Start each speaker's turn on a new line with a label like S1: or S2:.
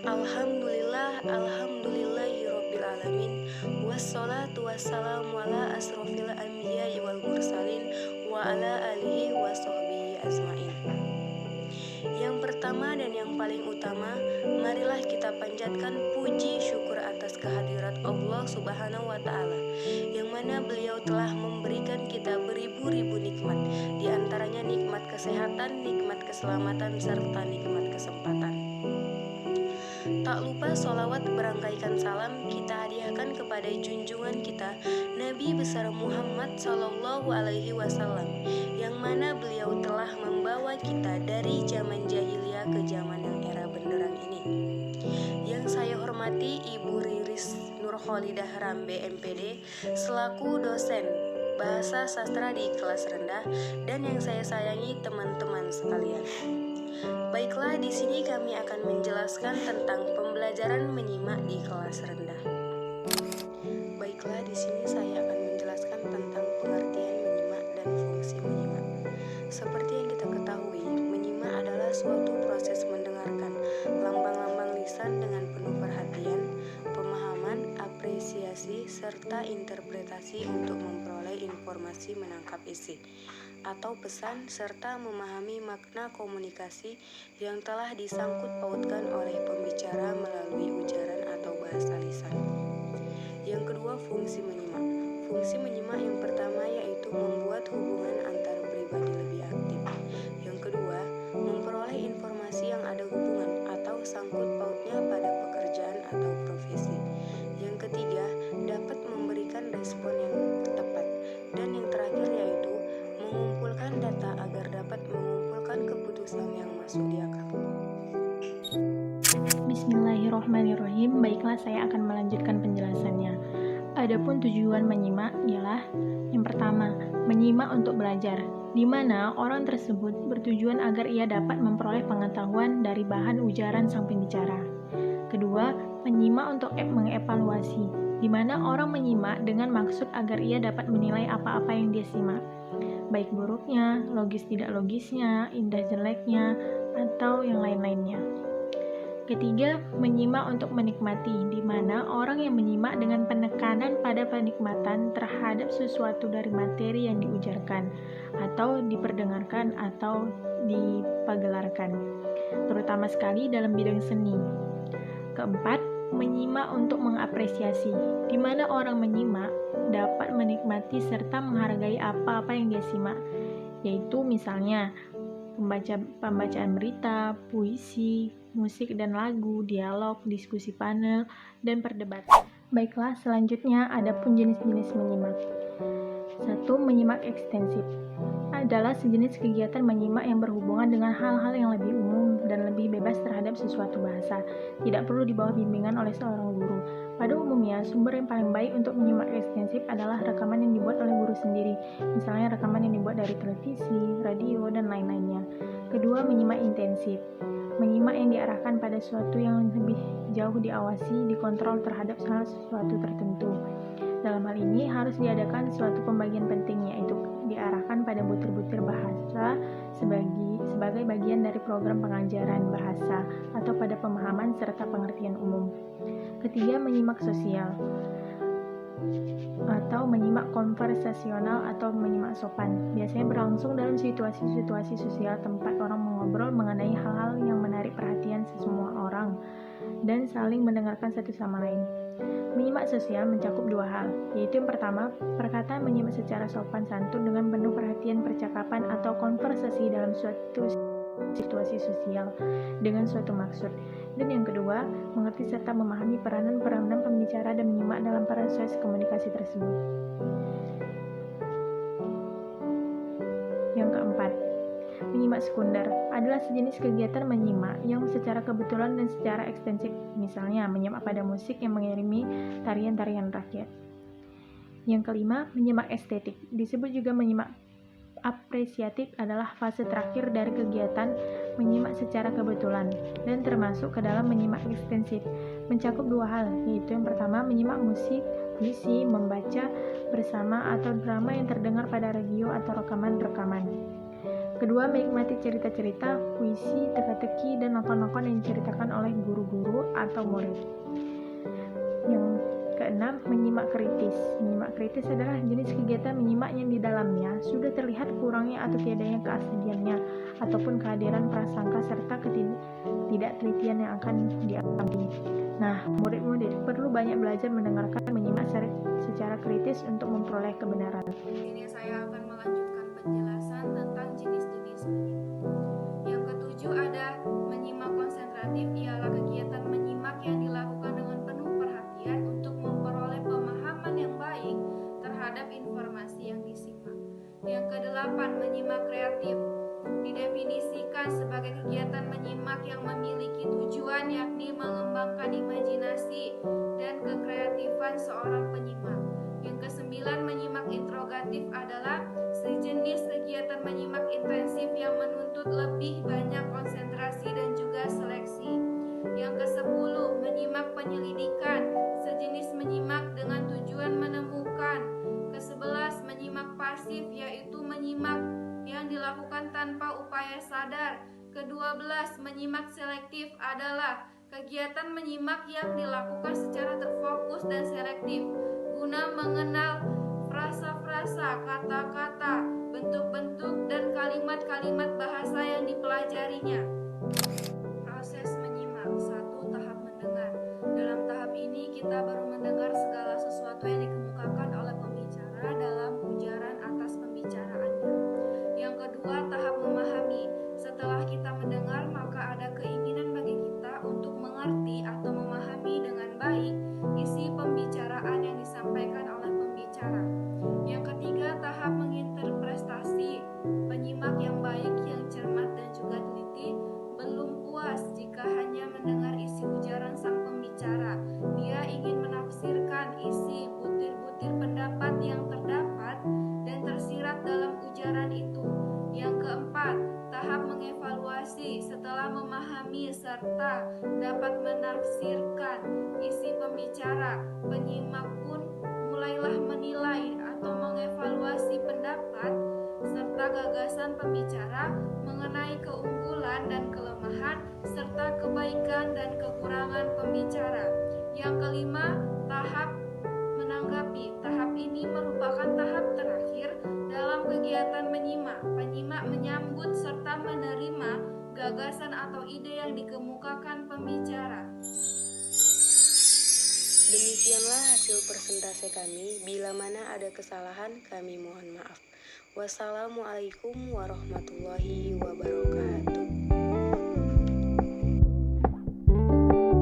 S1: Alhamdulillahirabbil alamin. Wassalatu wassalamu ala asrofil anbiya'i wal mursalin wa ala alihi wa sahbihi azmain. Yang pertama dan yang paling utama, marilah kita panjatkan puji syukur atas kehadirat Allah Subhanahu wa taala, yang mana beliau telah memberikan kita beribu-ribu nikmat, di antaranya nikmat kesehatan, nikmat keselamatan, serta nikmat kesempatan. Tak lupa sholawat berangkaikan salam kita hadiahkan kepada junjungan kita Nabi besar Muhammad Sallallahu Alaihi Wasallam, yang mana beliau telah membawa kita dari zaman jahiliyah ke zaman yang era benderang ini. Yang saya hormati Ibu Riris Nurholidah Rambe MPD selaku dosen bahasa sastra di kelas rendah, dan yang saya sayangi teman-teman sekalian. Baiklah, di sini kami akan menjelaskan tentang pembelajaran menyimak di kelas rendah. Baiklah, di sini saya akan menjelaskan tentang pengertian menyimak dan fungsi menyimak. Seperti yang kita ketahui, menyimak adalah suatu proses mendengarkan lambang-lambang lisan dengan penuh perhatian, pemahaman, apresiasi, serta interpretasi untuk memperoleh informasi, menangkap isi atau pesan, serta memahami makna komunikasi yang telah disangkut pautkan oleh pembicara melalui ujaran atau bahasa lisan. Yang kedua, fungsi menyimak. Fungsi menyimak yang pertama yaitu membuat hubungan antar pribadi lebih aktif. Yang kedua, memperoleh informasi yang ada hubungan atau sangkut pautnya pada pekerjaan atau profesi. Yang ketiga, dapat memberikan respon yang tepat. Dan yang terakhir yaitu mengumpulkan data agar dapat mengumpulkan keputusan yang masuk di akal.
S2: Bismillahirrahmanirrahim. Baiklah, saya akan melanjutkan penjelasannya. Adapun tujuan menyimak ialah yang pertama, menyimak untuk belajar, di mana orang tersebut bertujuan agar ia dapat memperoleh pengetahuan dari bahan ujaran sang pembicara. Kedua, menyimak untuk mengevaluasi, di mana orang menyimak dengan maksud agar ia dapat menilai apa-apa yang dia simak, baik buruknya, logis tidak logisnya, indah jeleknya, atau yang lain-lainnya. Ketiga, menyimak untuk menikmati, di mana orang yang menyimak dengan penekanan pada penikmatan terhadap sesuatu dari materi yang diujarkan, atau diperdengarkan, atau dipagelarkan, terutama sekali dalam bidang seni. Keempat, menyimak untuk mengapresiasi, di mana orang menyimak dapat menikmati serta menghargai apa-apa yang dia simak, yaitu misalnya pembacaan berita, puisi, musik dan lagu, dialog, diskusi panel, dan perdebatan. Baiklah, selanjutnya ada pun jenis-jenis menyimak. 1. Menyimak ekstensif adalah sejenis kegiatan menyimak yang berhubungan dengan hal-hal yang lebih umum dan lebih bebas terhadap sesuatu bahasa, tidak perlu di bawah bimbingan oleh seorang guru. Pada umumnya, sumber yang paling baik untuk menyimak ekstensif adalah rekaman yang dibuat oleh guru sendiri, misalnya rekaman yang dibuat dari televisi, radio, dan lain-lainnya. Kedua, menyimak intensif. Menyimak yang diarahkan pada sesuatu yang lebih jauh diawasi, dikontrol terhadap sesuatu tertentu. Dalam hal ini harus diadakan suatu pembagian penting, yaitu diarahkan pada butir-butir bahasa sebagai bagian dari program pengajaran bahasa atau pada pemahaman serta pengertian umum. Ketiga, menyimak sosial atau menyimak konversasional atau menyimak sopan. Biasanya berlangsung dalam situasi-situasi sosial tempat orang mengobrol mengenai hal-hal yang menarik perhatian semua orang dan saling mendengarkan satu sama lain. Menyimak sosial mencakup dua hal, yaitu yang pertama, perkataan menyimak secara sopan santun dengan penuh perhatian percakapan atau konversasi dalam suatu situasi sosial dengan suatu maksud. Dan yang kedua, mengerti serta memahami peranan-peranan pembicara dan menyimak dalam proses komunikasi tersebut. Yang keempat, menyimak sekunder adalah sejenis kegiatan menyimak yang secara kebetulan dan secara ekstensif, misalnya menyimak pada musik yang mengirimi tarian-tarian rakyat. Yang kelima, menyimak estetik. Disebut juga menyimak apresiatif adalah fase terakhir dari kegiatan menyimak secara kebetulan dan termasuk ke dalam menyimak ekstensif. Mencakup dua hal, yaitu yang pertama, menyimak musik, puisi, membaca bersama atau drama yang terdengar pada radio atau rekaman-rekaman. Kedua, menikmati cerita-cerita, puisi, teka-teki, dan novel-novel yang diceritakan oleh guru-guru atau murid. Yang keenam, menyimak kritis. Menyimak kritis adalah jenis kegiatan menyimak yang di dalamnya sudah terlihat kurangnya atau tiadanya keasliannya, ataupun kehadiran prasangka serta ketidaktelitian yang akan diamati. Nah, murid-murid perlu banyak belajar mendengarkan, menyimak secara kritis untuk memperoleh kebenaran.
S1: Ini saya akan melanjutkan penjelasan tentang jenis-jenis menyimak. Yang ketujuh ada menyimak konsentratif, ialah kegiatan menyimak yang dilakukan dengan penuh perhatian untuk memperoleh pemahaman yang baik terhadap informasi yang disimak. Yang kedelapan, menyimak kreatif didefinisikan sebagai kegiatan menyimak yang memiliki tujuan, yakni mengembangkan imajinasi dan kekreatifan seorang penyimak. Yang kesembilan, menyimak interogatif adalah sejenis kegiatan menyimak intensif yang menuntut lebih banyak konsentrasi dan juga seleksi. Yang kesepuluh, menyimak penyelidikan, sejenis menyimak dengan tujuan menemukan. Kesebelas, menyimak pasif, yaitu menyimak yang dilakukan tanpa upaya sadar. Ke-12, menyimak selektif adalah kegiatan menyimak yang dilakukan secara terfokus dan selektif guna mengenal frasa-frasa, kata-kata, bentuk-bentuk, dan kalimat-kalimat bahasa yang dipelajarinya. Proses menyimak. 1. Tahap mendengar. Dalam tahap ini kita baru mendengar segala sesuatu yang dikemukakan oleh pembicara dalam ujaran atas pembicaraannya. Yang kedua, tahap memahami. Setelah kita mendengar, maka ada keinginan bagi kita untuk mengerti atau memahami dengan baik isi pembicaraan yang disampaikan oleh pembicara. Yang ketiga, tahap menginterpretasi. Penyimak yang baik, yang cermat dan juga teliti belum puas jika hanya mendengar isi ujaran sang pembicara. Dia ingin menafsirkan isi butir-butir pendapat yang terdapat dan tersirat dalam ujaran itu. Yang keempat, tahap mengevaluasi. Setelah memahami serta dapat menafsirkan isi pembicara, penyimak pun mulailah menilai atau mengevaluasi pendapat serta gagasan pembicara mengenai keunggulan dan kelemahan serta kebaikan dan kekurangan pembicara. Yang kelima, tahap menanggapi. Tahap ini merupakan tahap terakhir dalam kegiatan menyimak. Penyimak menyambut serta menerima gagasan atau ide yang dikemukakan pembicara. Demikianlah hasil persentase kami. Bila mana ada kesalahan, kami mohon maaf. Wassalamualaikum warahmatullahi wabarakatuh.